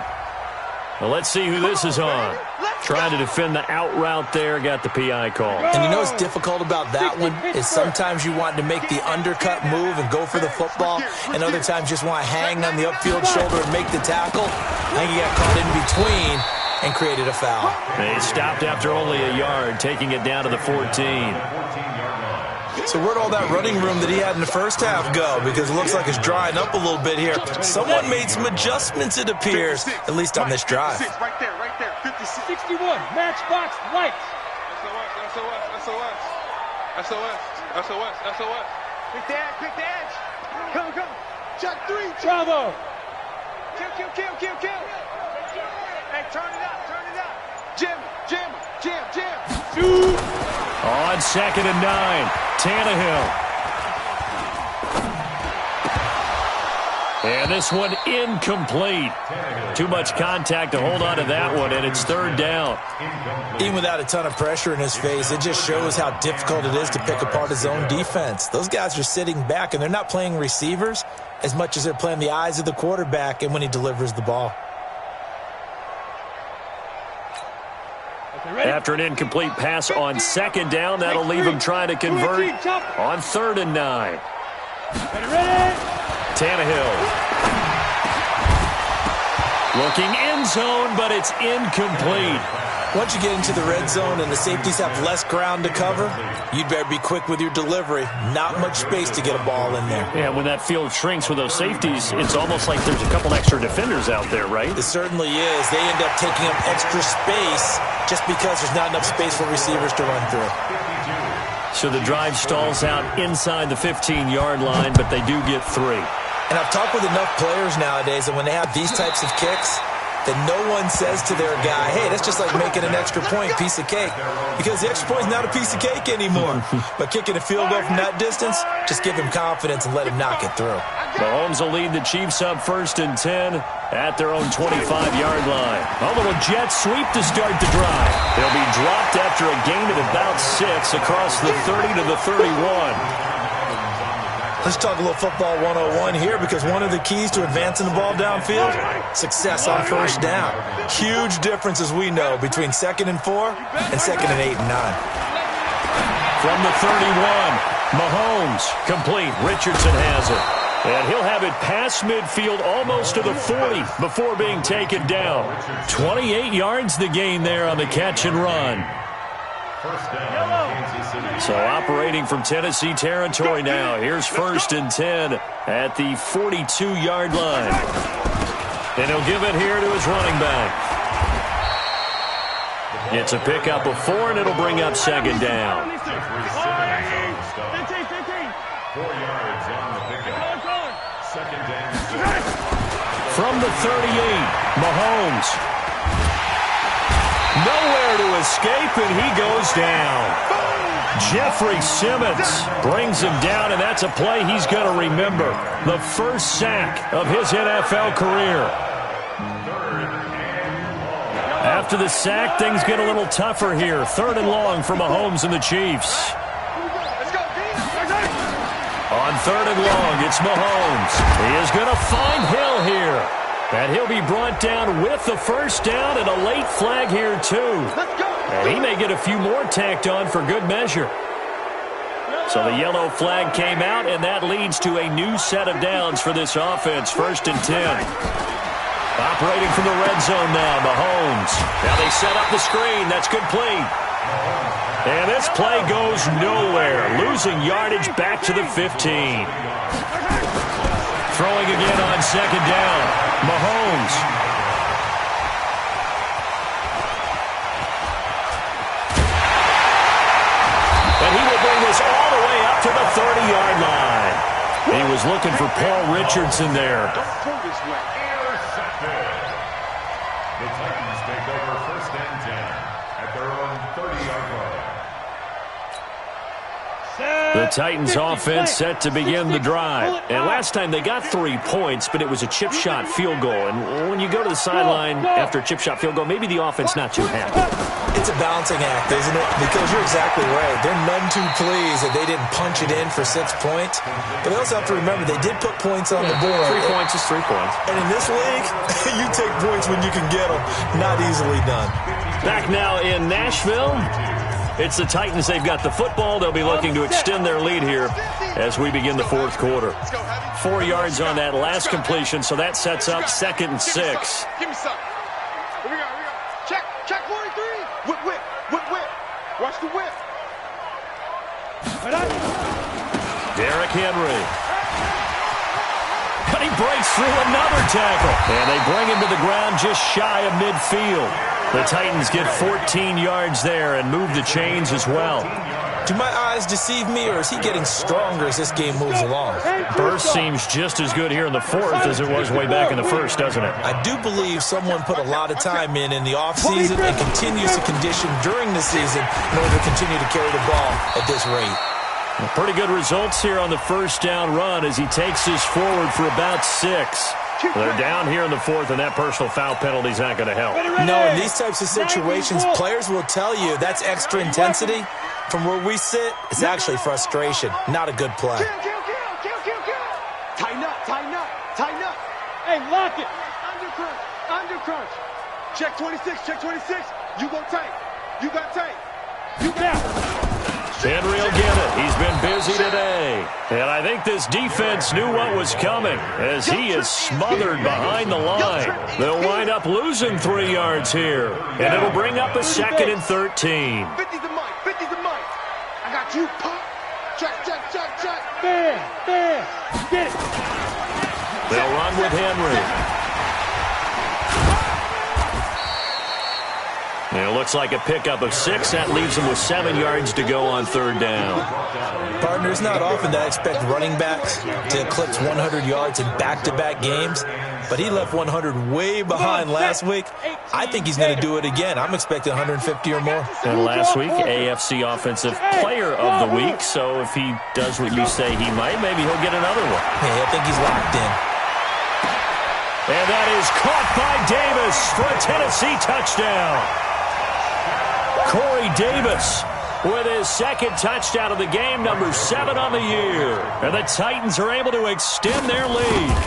Well, let's see who this is on. Trying to defend the out route there, got the PI call. And you know what's difficult about that one is sometimes you want to make the undercut move and go for the football, and other times just want to hang on the upfield shoulder and make the tackle. I think he got caught in between and created a foul. They stopped after only a yard, taking it down to the 14. So where'd all that running room that he had in the first half go? Because it looks like it's drying up a little bit here. Someone made some adjustments, it appears, at least on this drive. Right there. 61. Matchbox lights. SOS. Quick the edge. Come. Check 3. Bravo. Kill. Hey, turn it up. Jim. Shoot. On second and 9, Tannehill. And this one incomplete. Too much contact to hold on to that one, and it's third down. Even without a ton of pressure in his face, it just shows how difficult it is to pick apart his own defense. Those guys are sitting back, and they're not playing receivers as much as they're playing the eyes of the quarterback and when he delivers the ball. After an incomplete pass on second down, that'll leave him trying to convert on third and 9. Tannehill. Looking end zone, but it's incomplete. Once you get into the red zone and the safeties have less ground to cover, you'd better be quick with your delivery. Not much space to get a ball in there. Yeah, when that field shrinks with those safeties, it's almost like there's a couple extra defenders out there, right? It certainly is. They end up taking up extra space just because there's not enough space for receivers to run through. So the drive stalls out inside the 15-yard line, but they do get 3. And I've talked with enough players nowadays that when they have these types of kicks, that no one says to their guy, hey, that's just like making an extra point, piece of cake. Because the extra point is not a piece of cake anymore. But kicking a field goal from that distance, just give him confidence and let him knock it through. Mahomes will lead the Chiefs up 1st and 10 at their own 25-yard line. A little jet sweep to start the drive. They'll be dropped after a gain of about 6 across the 30 to the 31. Let's talk a little football 101 here, because one of the keys to advancing the ball downfield, success on first down. Huge difference, as we know, between 2nd and 4 and 2nd and 8 and 9. From the 31, Mahomes complete. Richardson has it. And he'll have it past midfield almost to the 40 before being taken down. 28 yards the gain there on the catch and run. So operating from Tennessee territory now. Here's 1st and 10 at the 42-yard line. And he'll give it here to his running back. It's a pickup of 4, and it'll bring up 2nd down. 4 yards on the pickup. 2nd down. From the 38, Mahomes. Nowhere to escape, and he goes down. Jeffrey Simmons brings him down, and that's a play he's going to remember. The first sack of his NFL career. After the sack, things get a little tougher here. 3rd and long for Mahomes and the Chiefs. On 3rd and long, it's Mahomes. He is going to find Hill here. And he'll be brought down with the first down, and a late flag here, too. And he may get a few more tacked on for good measure. So the yellow flag came out, and that leads to a new set of downs for this offense. 1st and 10. Operating from the red zone now, Mahomes. Now they set up the screen. That's complete. And this play goes nowhere. Losing yardage back to the 15. Throwing again on 2nd down. Mahomes. And he will bring this all the way up to the 30-yard line. He was looking for Paul Richardson there. Intercepted. The Titans take over 1st and 10 at their own 30-yard line. The Titans offense set to begin the drive. And last time they got 3 points, but it was a chip shot field goal. And when you go to the sideline after a chip shot field goal, maybe the offense not too happy. It's a balancing act, isn't it? Because you're exactly right. They're none too pleased that they didn't punch it in for 6 points. But they also have to remember they did put points on the board. 3 points is 3 points. And in this league, you take points when you can get them. Not easily done. Back now in Nashville. It's the Titans. They've got the football. They'll be looking to extend their lead here as we begin the 4th quarter. 4 yards on that last completion, so that sets up 2nd and 6. Give me something. Here we go. Check 43. Whip. Watch the whip. Derrick Henry. But he breaks through another tackle. And they bring him to the ground just shy of midfield. The Titans get 14 yards there and move the chains as well. Do my eyes deceive me, or is he getting stronger as this game moves along? Burst seems just as good here in the 4th as it was way back in the 1st, doesn't it? I do believe someone put a lot of time in the offseason and continues to condition during the season in order to continue to carry the ball at this rate. Well, pretty good results here on the first down run as he takes this forward for about 6. They're down here in the 4th, and that personal foul penalty is not going to help. No, in these types of situations, players will tell you that's extra intensity. From where we sit, it's actually frustration, not a good play. Kill. Tighten up. Hey, lock it. Under crunch. Check 26. You go tight. You got tight. You got. Henry will get it. He's been busy today. And I think this defense knew what was coming as he is smothered behind the line. They'll wind up losing 3 yards here. And it'll bring up a 2nd and 13. 50's the mic. 50's the mic. I got you. Pop. Check. There. Get it. They'll run with Henry. And it looks like a pickup of 6. That leaves them with 7 yards to go on 3rd down. Partner, it's not often that I expect running backs to eclipse 100 yards in back-to-back games, but he left 100 way behind last week. I think he's going to do it again. I'm expecting 150 or more. And last week, AFC Offensive Player of the Week, so if he does what you say he might, maybe he'll get another one. Hey, I think he's locked in. And that is caught by Davis for a Tennessee touchdown. Corey Davis with his 2nd touchdown of the game, number 7 on the year. And the Titans are able to extend their lead.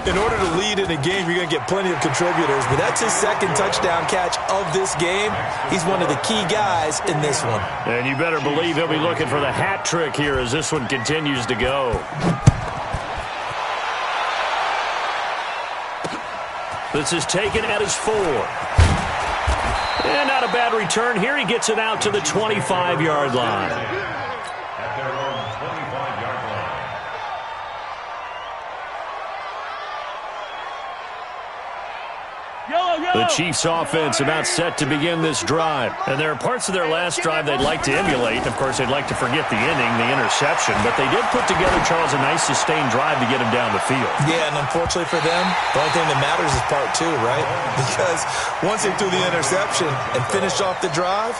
In order to lead in a game, you're going to get plenty of contributors, but that's his 2nd touchdown catch of this game. He's one of the key guys in this one. And you better believe he'll be looking for the hat trick here as this one continues to go. This is taken at his 4. And not a bad return here. He gets it out to the 25-yard line. At their own 25-yard line. The Chiefs offense about set to begin this drive. And there are parts of their last drive they'd like to emulate. Of course, they'd like to forget the inning, the interception. But they did put together, Charles, a nice sustained drive to get him down the field. Yeah, and unfortunately for them, the only thing that matters is part 2, right? Because once they threw the interception and finished off the drive,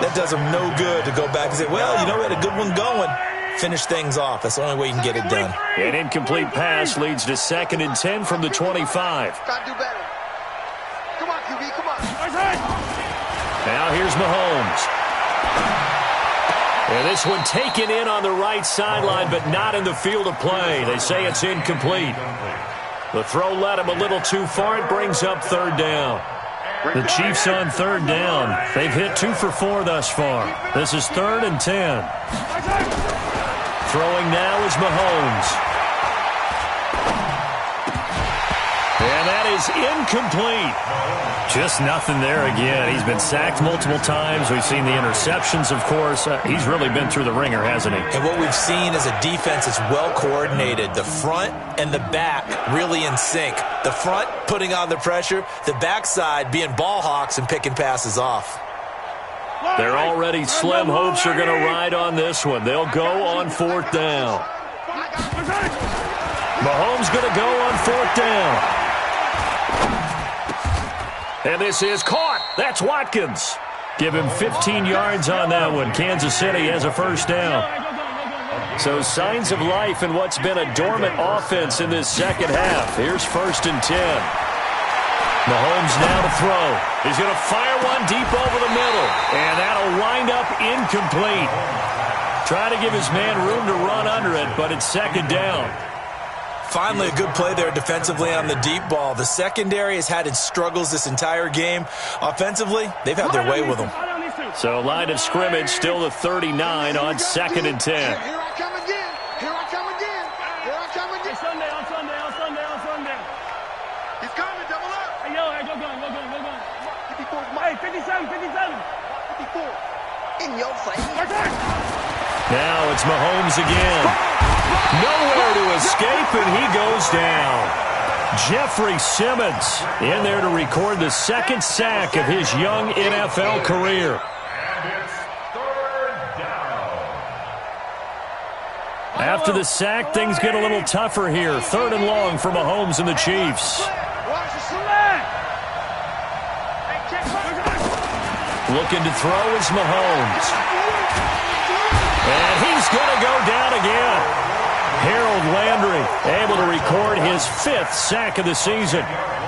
that does them no good to go back and say, well, you know, we had a good one going. Finish things off. That's the only way you can get it done. An incomplete pass leads to 2nd and 10 from the 25. Gotta do better. Come on, QB, come on. Now here's Mahomes. And this one taken in on the right sideline, but not in the field of play. They say it's incomplete. The throw led him a little too far. It brings up 3rd down. The Chiefs on 3rd down. They've hit 2 for 4 thus far. This is 3rd and 10. Throwing now is Mahomes. And that is incomplete. Just nothing there again. He's been sacked multiple times. We've seen the interceptions, of course. He's really been through the ringer, hasn't he? And what we've seen is a defense that's well coordinated. The front and the back really in sync. The front putting on the pressure. The backside being ball hawks and picking passes off. They're already slim hopes are going to ride on this one. They'll go on 4th down. Mahomes going to go on 4th down. And this is caught. That's Watkins. Give him 15 yards on that one. Kansas City has a 1st down. So signs of life in what's been a dormant offense in this 2nd half. Here's 1st and 10. Mahomes now to throw. He's going to fire one deep over the middle. And that'll wind up incomplete. Trying to give his man room to run under it, but it's 2nd down. Finally, a good play there defensively on the deep ball. The secondary has had its struggles this entire game. Offensively, they've had their way with them. So line of scrimmage still the 39 on 2nd and 10. Here I come again. Here I come again. Here I come again. On Sunday. He's coming. Double up. Hey, yo, go gun. 54's Hey, mine. 57. 54. In your face. Now it's Mahomes again. Nowhere to escape, and he goes down. Jeffrey Simmons in there to record the 2nd sack of his young NFL career. And it's 3rd down. After the sack, things get a little tougher here. 3rd and long for Mahomes and the Chiefs. Looking to throw is Mahomes. And he's going to go down again. Harold Landry able to record his 5th sack of the season.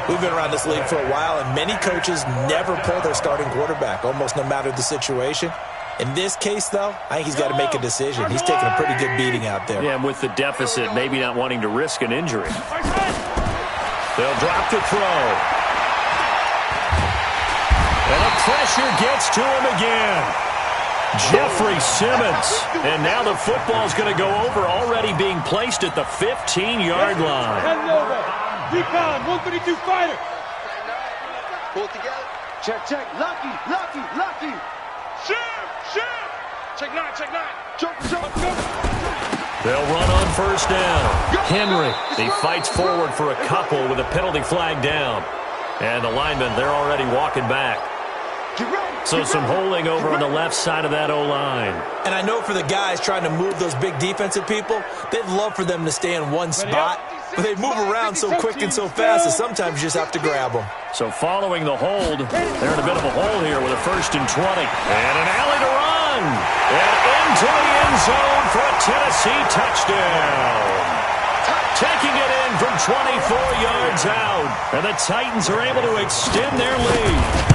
We've been around this league for a while, and many coaches never pull their starting quarterback, almost no matter the situation. In this case, though, I think he's got to make a decision. He's taking a pretty good beating out there. Yeah, and with the deficit, maybe not wanting to risk an injury. They'll drop the throw. And the pressure gets to him again. Jeffrey Simmons. And now the football's going to go over, already being placed at the 15-yard line. Hello, recon, 132 fighter. Pull it together. Check. Lucky. Shit. Check nine. Jump. They'll run on first down. Henry, he fights forward for a couple with a penalty flag down. And the linemen, they're already walking back. So some holding over on the left side of that O-line. And I know for the guys trying to move those big defensive people, they'd love for them to stay in one spot. But they move around so quick and so fast that sometimes you just have to grab them. So following the hold, they're in a bit of a hole here with a 1st and 20. And an alley to run. And into the end zone for a Tennessee touchdown. Taking it in from 24 yards out. And the Titans are able to extend their lead.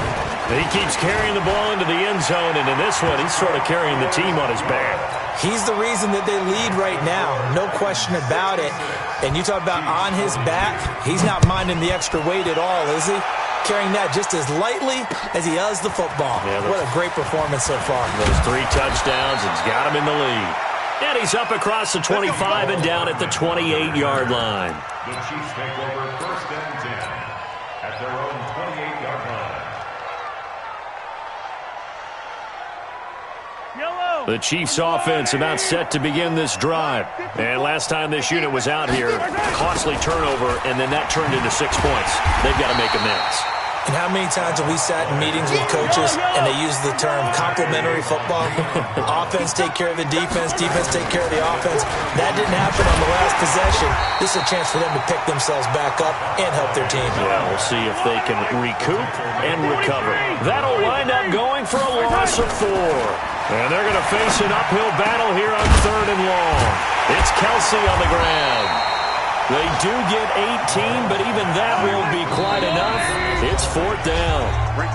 He keeps carrying the ball into the end zone, and in this one, he's sort of carrying the team on his back. He's the reason that they lead right now, no question about it. And you talk about on his back, he's not minding the extra weight at all, is he? Carrying that just as lightly as he does the football. Yeah, what a great performance so far. Those 3 touchdowns, it's got him in the lead. And he's up across the 25 and down at the 28-yard line. The Chiefs take over 1st and 10 at their own 28-yard line. The Chiefs offense about set to begin this drive. And last time this unit was out here, costly turnover, and then that turned into 6 points. They've got to make amends. And how many times have we sat in meetings with coaches and they use the term complementary football? Offense take care of the defense take care of the offense. That didn't happen on the last possession. This is a chance for them to pick themselves back up and help their team. Yeah, we'll see if they can recoup and recover. That'll wind up going for a loss of 4. And they're going to face an uphill battle here on 3rd and long. It's Kelsey on the ground. They do get 18, but even that won't be quite enough. It's 4th down.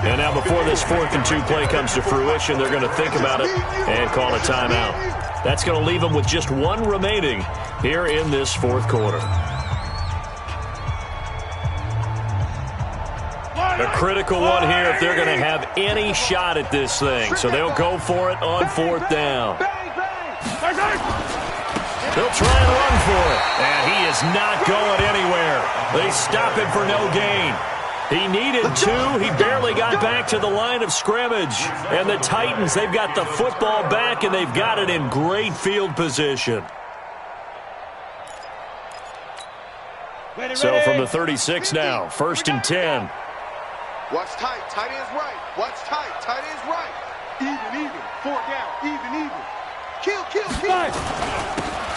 And now before this 4th and 2 play comes to fruition, they're going to think about it and call a timeout. That's going to leave them with just 1 remaining here in this 4th quarter. A critical one here if they're going to have any shot at this thing. So they'll go for it on 4th down. They'll try and run for it. And he is not going anywhere. They stop him for no gain. He needed 2. He barely got back to the line of scrimmage. And the Titans, they've got the football back, and they've got it in great field position. So from the 36 now, 1st and 10. Watch tight. Tight end's right. Watch tight. Tight end's right. Even. 4 down. Even. Kill.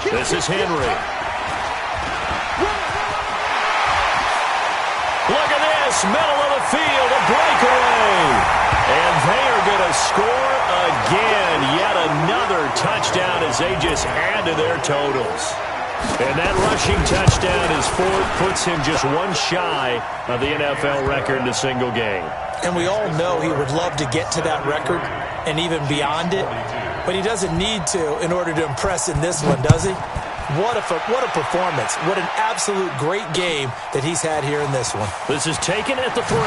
This is Henry. Look at this. Middle of the field. A breakaway. And they are going to score again. Yet another touchdown as they just add to their totals. And that rushing touchdown is 4th, puts him just 1 shy of the NFL record in a single game. And we all know he would love to get to that record and even beyond it, but he doesn't need to in order to impress in this one, does he? What a performance. What an absolute great game that he's had here in this one. This is taken at the 3.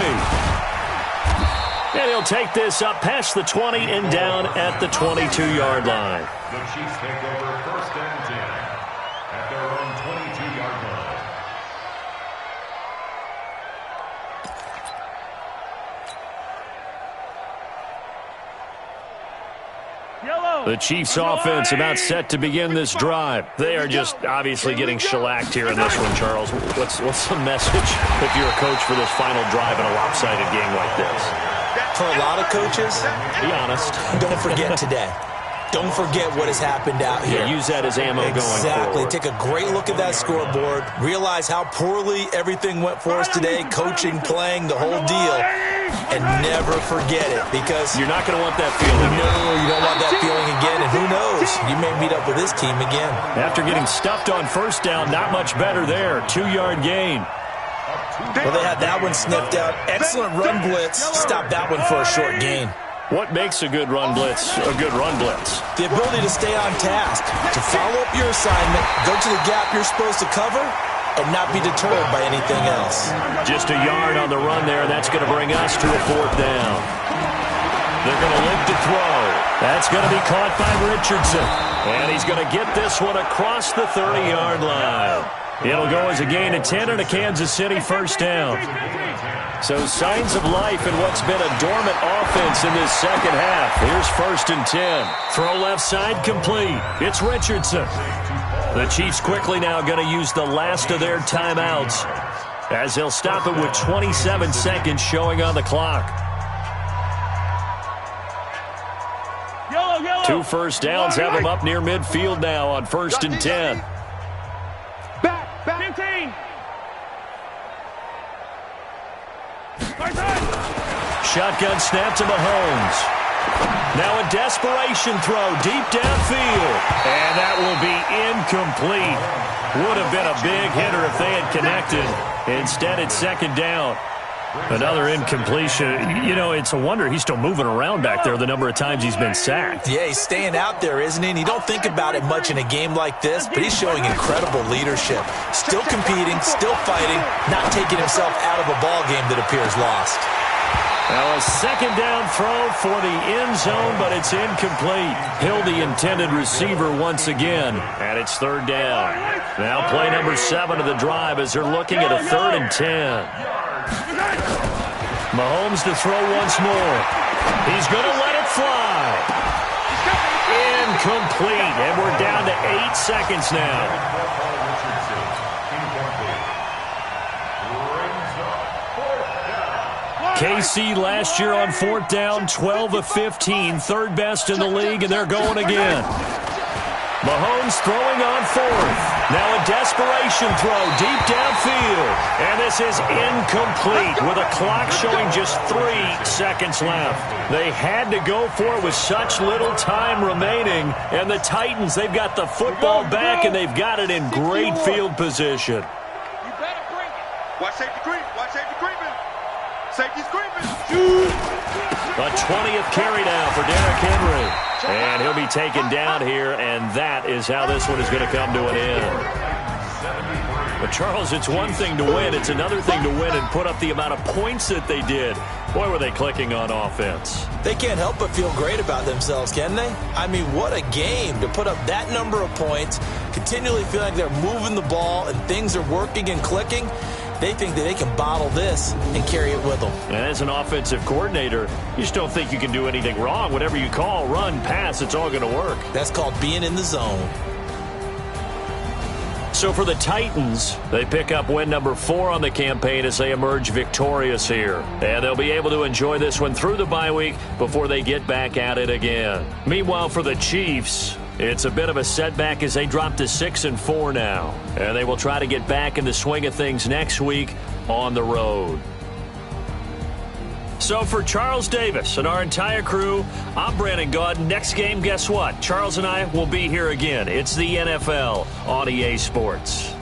And he'll take this up past the 20 and down at the 22-yard line. The Chiefs take over 1st and 10 at their own 22-yard line. The Chiefs offense about set to begin this drive. They are just obviously getting shellacked here in this one, Charles. What's the message if you're a coach for this final drive in a lopsided game like this? For a lot of coaches, be honest. Don't forget today. Don't forget what has happened out here. Yeah, use that as ammo going forward. Exactly. Take a great look at that scoreboard. Realize how poorly everything went for us today, coaching, playing, the whole deal. And never forget it, because you're not going to want that feeling. No, you don't want that feeling again. And who knows? You may meet up with this team again. After getting stuffed on 1st down, not much better there. 2-yard gain. Well, they had that one sniffed out. Excellent run blitz. Stop that one for a short gain. What makes a good run blitz a good run blitz? The ability to stay on task, to follow up your assignment, go to the gap you're supposed to cover, and not be deterred by anything else. Just a yard on the run there. That's going to bring us to a 4th down. They're going to look to throw. That's going to be caught by Richardson. And he's going to get this one across the 30-yard line. It'll go as a gain of 10 and a Kansas City first down. So signs of life in what's been a dormant offense in this second half. Here's 1st and 10. Throw left side complete. It's Richardson. The Chiefs quickly now going to use the last of their timeouts as they'll stop it with 27 seconds showing on the clock. 2 first downs have them up near midfield now on 1st and 10. Back, 15. Shotgun snap to Mahomes. Now a desperation throw deep downfield. And that will be incomplete. Would have been a big hitter if they had connected. Instead, it's 2nd down. Another incompletion. You know, it's a wonder he's still moving around back there the number of times he's been sacked. Yeah, he's staying out there, isn't he? And you don't think about it much in a game like this, but he's showing incredible leadership. Still competing, still fighting, not taking himself out of a ball game that appears lost. Now a 2nd down throw for the end zone, but it's incomplete. Hill, the intended receiver once again, and it's 3rd down. Now play number 7 of the drive as they're looking at a 3rd and 10. Mahomes to throw once more. He's going to let it fly. Incomplete, and we're down to 8 seconds now. KC last year on 4th down, 12 of 15, 3rd best in the league, and they're going again. Mahomes throwing on 4th. Now a desperation throw deep downfield. And this is incomplete with a clock showing just 3 seconds left. They had to go for it with such little time remaining. And the Titans, they've got the football back, and they've got it in great field position. You better bring it. Watch safety creep. Watch safety creeping. Safety's creeping. A 20th carry now for Derrick Henry. And he'll be taken down here, and that is how this one is going to come to an end. But, Charles, it's one thing to win. It's another thing to win and put up the amount of points that they did. Boy, were they clicking on offense. They can't help but feel great about themselves, can they? I mean, what a game to put up that number of points, continually feeling like they're moving the ball and things are working and clicking. They think that they can bottle this and carry it with them. And as an offensive coordinator, you just don't think you can do anything wrong. Whatever you call, run, pass, it's all going to work. That's called being in the zone. So for the Titans, they pick up win number 4 on the campaign as they emerge victorious here. And they'll be able to enjoy this one through the bye week before they get back at it again. Meanwhile, for the Chiefs, it's a bit of a setback as they drop to 6-4 now. And they will try to get back in the swing of things next week on the road. So for Charles Davis and our entire crew, I'm Brandon Gaudin. Next game, guess what? Charles and I will be here again. It's the NFL on EA Sports.